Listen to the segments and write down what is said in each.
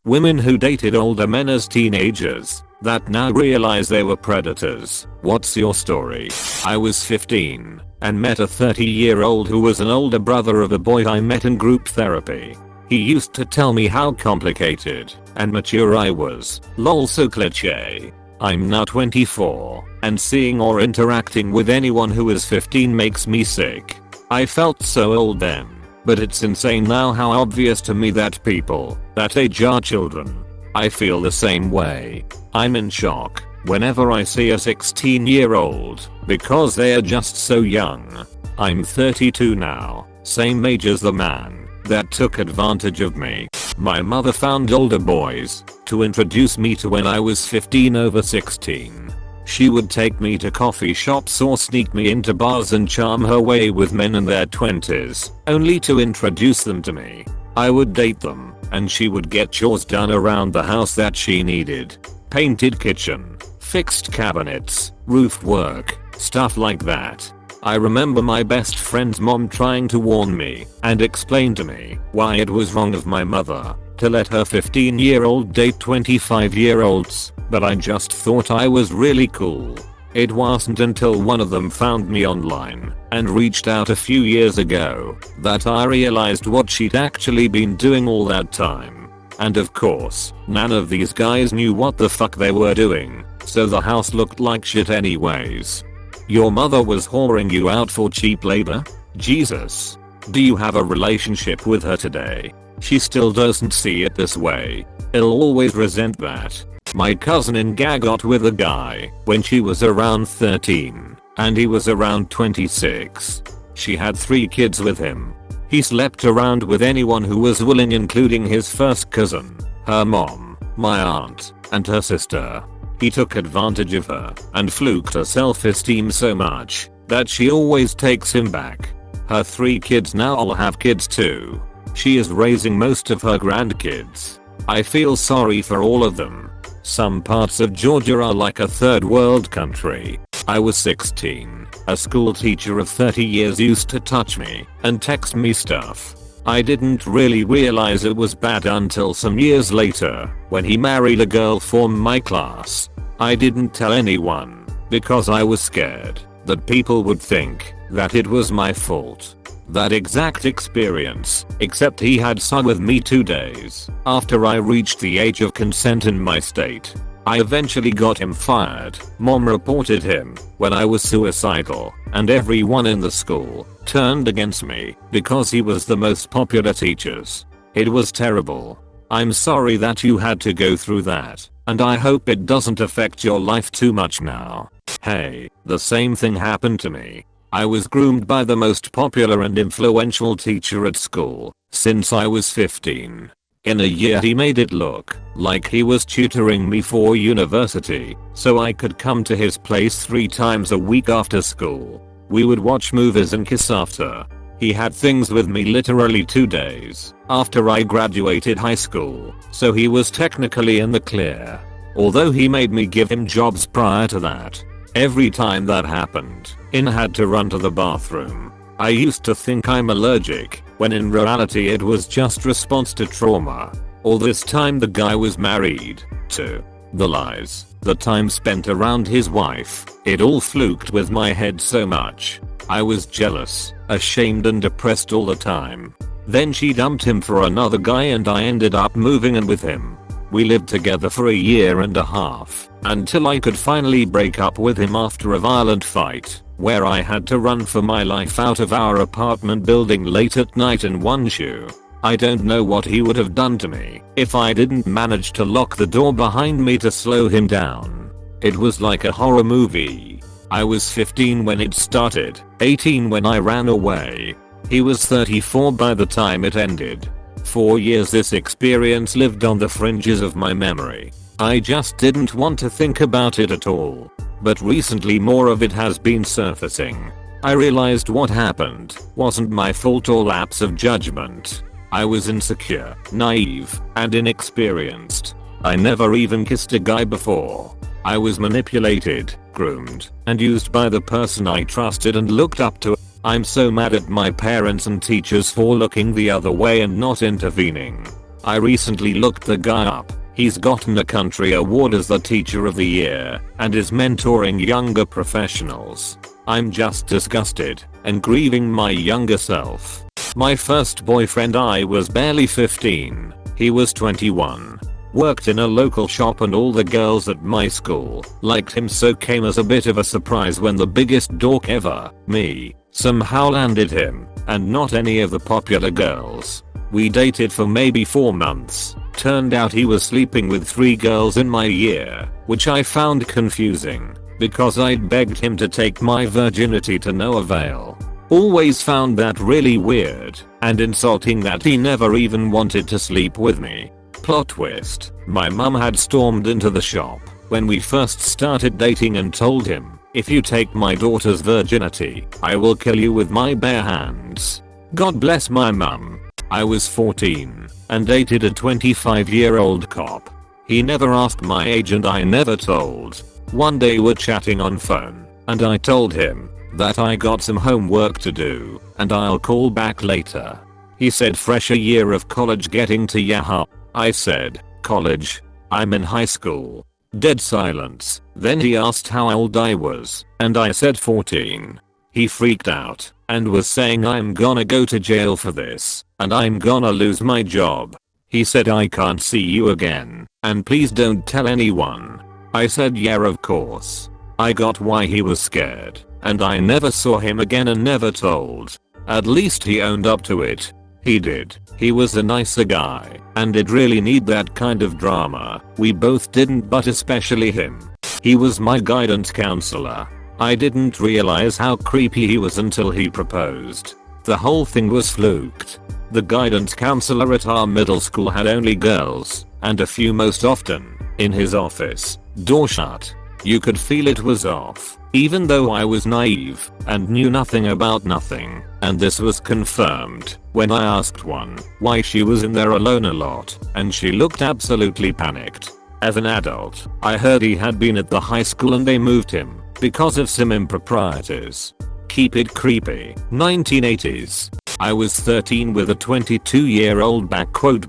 Women who dated older men as teenagers that now realize they were predators. What's your story? I was 15 and met a 30-year-old who was an older brother of a boy I met in group therapy. He used to tell me how complicated and mature I was. Lol, so cliche. I'm now 24 and seeing or interacting with anyone who is 15 makes me sick. I felt so old then, but it's insane now how obvious to me that people that age are children. I feel the same way. I'm in shock whenever I see a 16-year-old because they are just so young. I'm 32 now, same age as the man that took advantage of me. My mother found older boys to introduce me to when I was 15 over 16. She would take me to coffee shops or sneak me into bars and charm her way with men in their 20s, only to introduce them to me. I would date them, and she would get chores done around the house that she needed. Painted kitchen, fixed cabinets, roof work, stuff like that. I remember my best friend's mom trying to warn me and explain to me why it was wrong of my mother to let her 15-year-old date 25-year-olds, but I just thought I was really cool. It wasn't until one of them found me online and reached out a few years ago that I realized what she'd actually been doing all that time. And of course, none of these guys knew what the fuck they were doing, so the house looked like shit anyways. Your mother was whoring you out for cheap labor? Jesus. Do you have a relationship with her today? She still doesn't see it this way. I'll always resent that. My cousin in Gag got with a guy when she was around 13 and he was around 26. She had 3 kids with him. He slept around with anyone who was willing, including his first cousin, her mom, my aunt, and her sister. He took advantage of her and fluked her self-esteem so much that she always takes him back. Her 3 kids now all have kids too. She is raising most of her grandkids. I feel sorry for all of them. Some parts of Georgia are like a third world country. I was 16. A school teacher of 30 years used to touch me and text me stuff. I didn't really realize it was bad until some years later when he married a girl from my class. I didn't tell anyone because I was scared that people would think that it was my fault. That exact experience, except he had sex with me 2 days after I reached the age of consent in my state. I eventually got him fired. Mom reported him when I was suicidal, and everyone in the school turned against me because he was the most popular teachers. It was terrible. I'm sorry that you had to go through that, and I hope it doesn't affect your life too much now. Hey, the same thing happened to me. I was groomed by the most popular and influential teacher at school since I was 15. In a year he made it look like he was tutoring me for university so I could come to his place 3 times a week after school. We would watch movies and kiss after. He had things with me literally 2 days after I graduated high school, so he was technically in the clear. Although he made me give him jobs prior to that. Every time that happened, I had to run to the bathroom. I used to think I'm allergic, when in reality it was just response to trauma. All this time the guy was married, too. The lies, the time spent around his wife, it all fluked with my head so much. I was jealous, ashamed and depressed all the time. Then she dumped him for another guy and I ended up moving in with him. We lived together for 1.5 years until I could finally break up with him after a violent fight, where I had to run for my life out of our apartment building late at night in one shoe. I don't know what he would have done to me if I didn't manage to lock the door behind me to slow him down. It was like a horror movie. I was 15 when it started, 18 when I ran away. He was 34 by the time it ended. 4 years this experience lived on the fringes of my memory. I just didn't want to think about it at all. But recently more of it has been surfacing. I realized what happened wasn't my fault or lapse of judgment. I was insecure, naive, and inexperienced. I never even kissed a guy before. I was manipulated, groomed, and used by the person I trusted and looked up to. I'm so mad at my parents and teachers for looking the other way and not intervening. I recently looked the guy up. He's gotten a country award as the teacher of the year and is mentoring younger professionals. I'm just disgusted and grieving my younger self. My first boyfriend, I was barely 15. He was 21. Worked in a local shop and all the girls at my school liked him, so came as a bit of a surprise when the biggest dork ever, me, somehow landed him and not any of the popular girls. We dated for maybe 4 months. Turned out he was sleeping with 3 girls in my year, which I found confusing because I'd begged him to take my virginity to no avail. Always found that really weird and insulting that he never even wanted to sleep with me. Plot twist, my mum had stormed into the shop when we first started dating and told him, "If you take my daughter's virginity, I will kill you with my bare hands." God bless my mum. I was 14 and dated a 25-year-old cop. He never asked my age and I never told. One day we're chatting on phone and I told him that I got some homework to do and I'll call back later. He said, "Fresh a year of college getting to yaha." I said, "College? I'm in high school." Dead silence. Then he asked how old I was and I said 14. He freaked out and was saying, "I'm gonna go to jail for this and I'm gonna lose my job." He said, "I can't see you again and please don't tell anyone." I said, "Yeah, of course." I got why he was scared and I never saw him again and never told. At least he owned up to it. He did. He was a nicer guy and did really need that kind of drama. We both didn't, but especially him. He was my guidance counselor. I didn't realize how creepy he was until he proposed. The whole thing was fluked. The guidance counselor at our middle school had only girls and a few, most often in his office, door shut. You could feel it was off, even though I was naive and knew nothing about nothing, and this was confirmed when I asked one why she was in there alone a lot, and she looked absolutely panicked. As an adult, I heard he had been at the high school and they moved him because of some improprieties. Keep it creepy. 1980s. I was 13 with a 22-year-old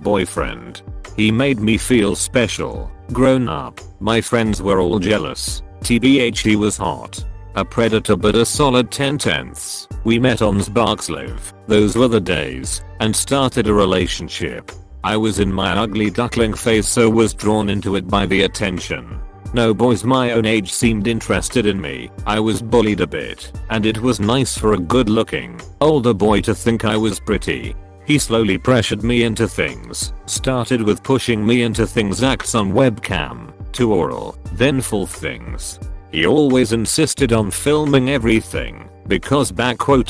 boyfriend. He made me feel special. Grown up, my friends were all jealous. TBH, he was hot. A predator but a solid 10/10. We met on Sparkslive, those were the days, and started a relationship. I was in my ugly duckling phase, so was drawn into it by the attention. No boys my own age seemed interested in me. I was bullied a bit, and it was nice for a good looking older boy to think I was pretty. He slowly pressured me into things. Started with pushing me into things, acts on webcam, to oral, then full things. He always insisted on filming everything because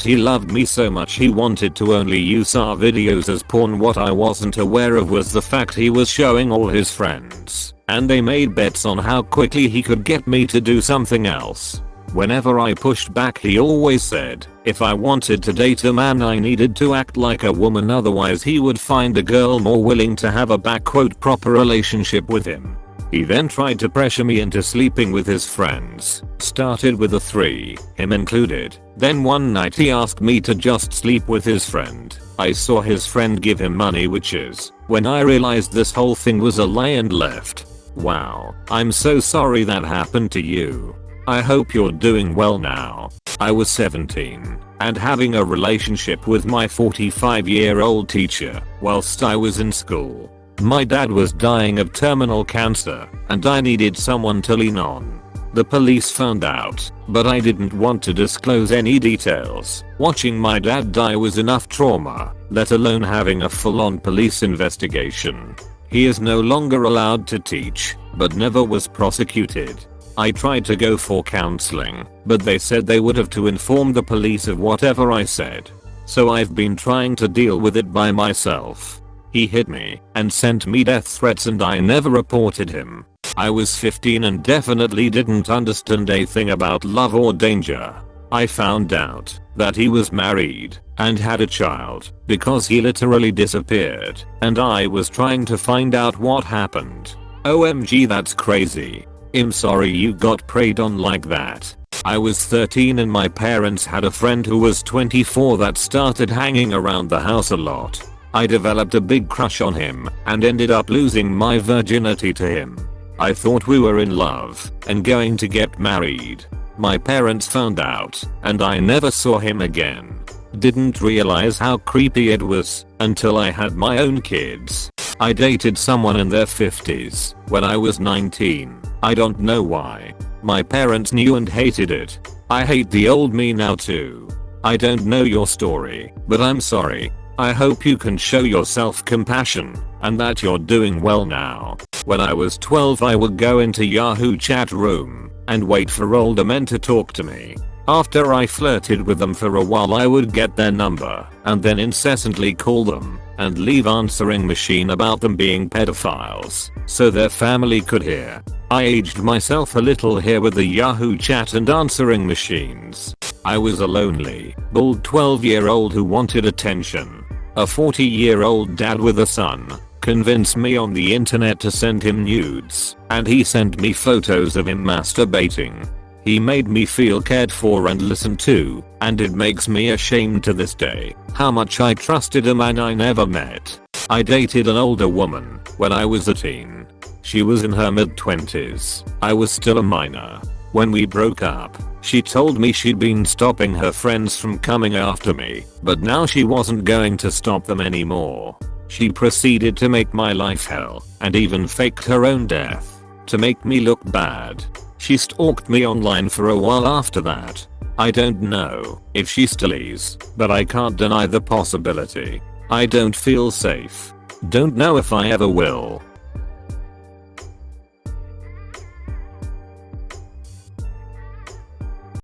he loved me so much he wanted to only use our videos as porn. What I wasn't aware of was the fact he was showing all his friends, and they made bets on how quickly he could get me to do something else. Whenever I pushed back, he always said if I wanted to date a man I needed to act like a woman, otherwise he would find a girl more willing to have a proper relationship with him. He then tried to pressure me into sleeping with his friends. Started with the 3, him included. Then one night he asked me to just sleep with his friend. I saw his friend give him money, which is when I realized this whole thing was a lie, and left. Wow, I'm so sorry that happened to you. I hope you're doing well now. I was 17 and having a relationship with my 45-year-old teacher whilst I was in school. My dad was dying of terminal cancer and I needed someone to lean on. The police found out, but I didn't want to disclose any details. Watching my dad die was enough trauma, let alone having a full-on police investigation. He is no longer allowed to teach, but never was prosecuted. I tried to go for counseling, but they said they would have to inform the police of whatever I said. So I've been trying to deal with it by myself. He hit me and sent me death threats and I never reported him. I was 15 and definitely didn't understand a thing about love or danger. I found out that he was married and had a child because he literally disappeared, and I was trying to find out what happened. OMG, that's crazy. I'm sorry you got preyed on like that. I was 13 and my parents had a friend who was 24 that started hanging around the house a lot. I developed a big crush on him and ended up losing my virginity to him. I thought we were in love and going to get married. My parents found out and I never saw him again. Didn't realize how creepy it was until I had my own kids. I dated someone in their 50s when I was 19. I don't know why. My parents knew and hated it. I hate the old me now too. I don't know your story, but I'm sorry. I hope you can show yourself compassion and that you're doing well now. When I was 12 I would go into Yahoo chat room and wait for older men to talk to me. After I flirted with them for a while I would get their number and then incessantly call them and leave answering machine about them being pedophiles so their family could hear. I aged myself a little here with the Yahoo chat and answering machines. I was a lonely, bald 12-year-old who wanted attention. A 40-year-old dad with a son convinced me on the internet to send him nudes, and he sent me photos of him masturbating. He made me feel cared for and listened to, and it makes me ashamed to this day how much I trusted a man I never met. I dated an older woman when I was a teen. She was in her mid-20s. I was still a minor. When we broke up, she told me she'd been stopping her friends from coming after me, but now she wasn't going to stop them anymore. She proceeded to make my life hell and even faked her own death to make me look bad. She stalked me online for a while after that. I don't know if she still is, but I can't deny the possibility. I don't feel safe. Don't know if I ever will.